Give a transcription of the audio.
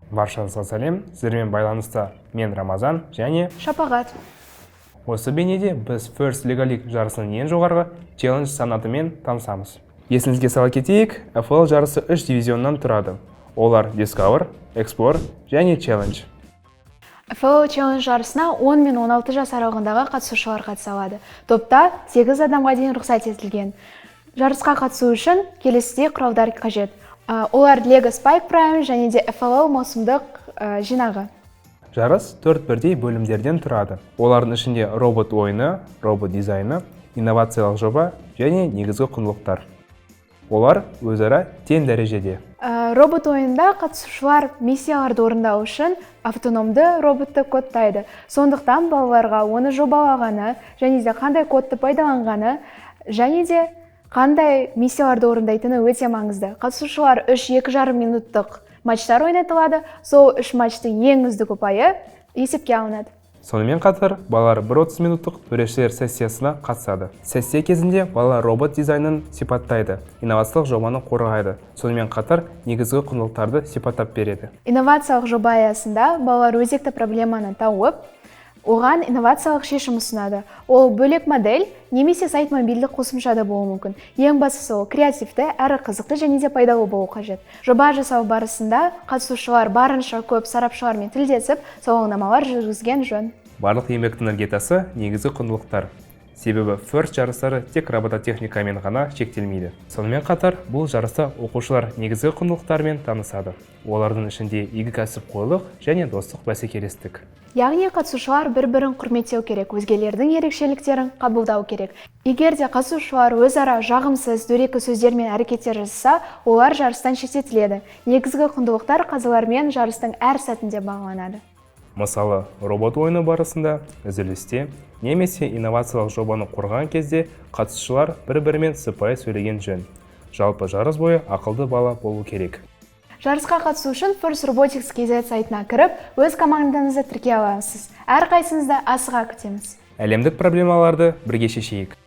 Баршаңызға сәлем, сіздермен байланыста мен Рамазан және Шапағат. Осы бейнеде біз First Legal League жарысының ең жоғарғы челлендж санатымен танысамыз. Есіңізге сала кетейік, FL жарысы 3 дивизионнан тұрады. Олар Discover, Explore және Challenge. FL Challenge жарысына 10 мен 16 жас аралығындағы қатысушылар қатыса алады. Топта 8 адамға дейін рұқсат етілген. Жарысқа қатысу үшін келесідей құралдар қажет. Олар Lego Spike Prime және де FLL маусымдық жинағы. Жарыс 4 бірдей бөлімдерден тұрады. Олардың ішінде робот ойыны, робот дизайны, инновациялық жоба және негізгі құндылықтар. Олар өзара тең дәрежеде. Робот ойында қатысушылар миссияларды орындау үшін автономды роботты кодтайды. Сондықтан балаларға оны жобалағаны және де қандай кодты пайдаланғаны және де қандай миссияларды орындайтыны өте маңызды. Қатысушылар 3-2,5 минуттық матчтар ойнатылады. Сол 3 матчтың ең үздік ұпайы есепке алынады. Сонымен қатар, балалар 1-30 минуттық төрешілер сессиясына қатысады. Сессия кезінде балалар робот дизайнын сипаттайды, инновациялық жобаны қорғайды. Сонымен қатар, негізгі құндылықтарды сипаттап береді. Инновациялық жоба аясында балалар өзекті проблеманы тауып, оған инновациялық шешім ұсынады. Ол бөлек модель немесе сайт мобильдік қосымшада болуы мүмкін. Ең бастысы ол креативті, әрі қызықты және де пайдалы болу қажет. Жоба жасау барысында қатысушылар барынша көп сарапшылармен тілдесіп, сауалнамалар жүргізген жөн. Барлық еңбектің іргетасы негізгі құндылықтар. Себебі First жарыстары тек робототехникамен ғана шектелмейді. Сонымен қатар, бұл жарыста оқушылар негізгі құндылықтармен танысады. Олардың ішінде игі кәсіпқойлық және достық бәсекелестік. Яғни қатысушылар бір-бірін құрметтеу керек, өзгелердің ерекшеліктерін қабылдау керек. Егер де қатысушылар өзара жағымсыз, дөрекі сөздермен әрекеттер жасаса, олар жарыстан шеттетіледі. Негізгі құндылықтар қазылармен жарыстың әр сәтінде бағаланады. Мысалы, робот ойыны барысында, үзілісте немесе инновациялық жобаны қорған кезде қатысушылар бір-бірімен сыпайы сөйлеген жөн. Жалпы жарыс бойы ақылды бала болу керек. Жарысқа қатысу үшін First Robotics KZ сайтына кіріп, өз командаңызды тіркей аласыз. Әрқайсыңызды асыға күтеміз. Әлемдік проблемаларды бірге шешейік.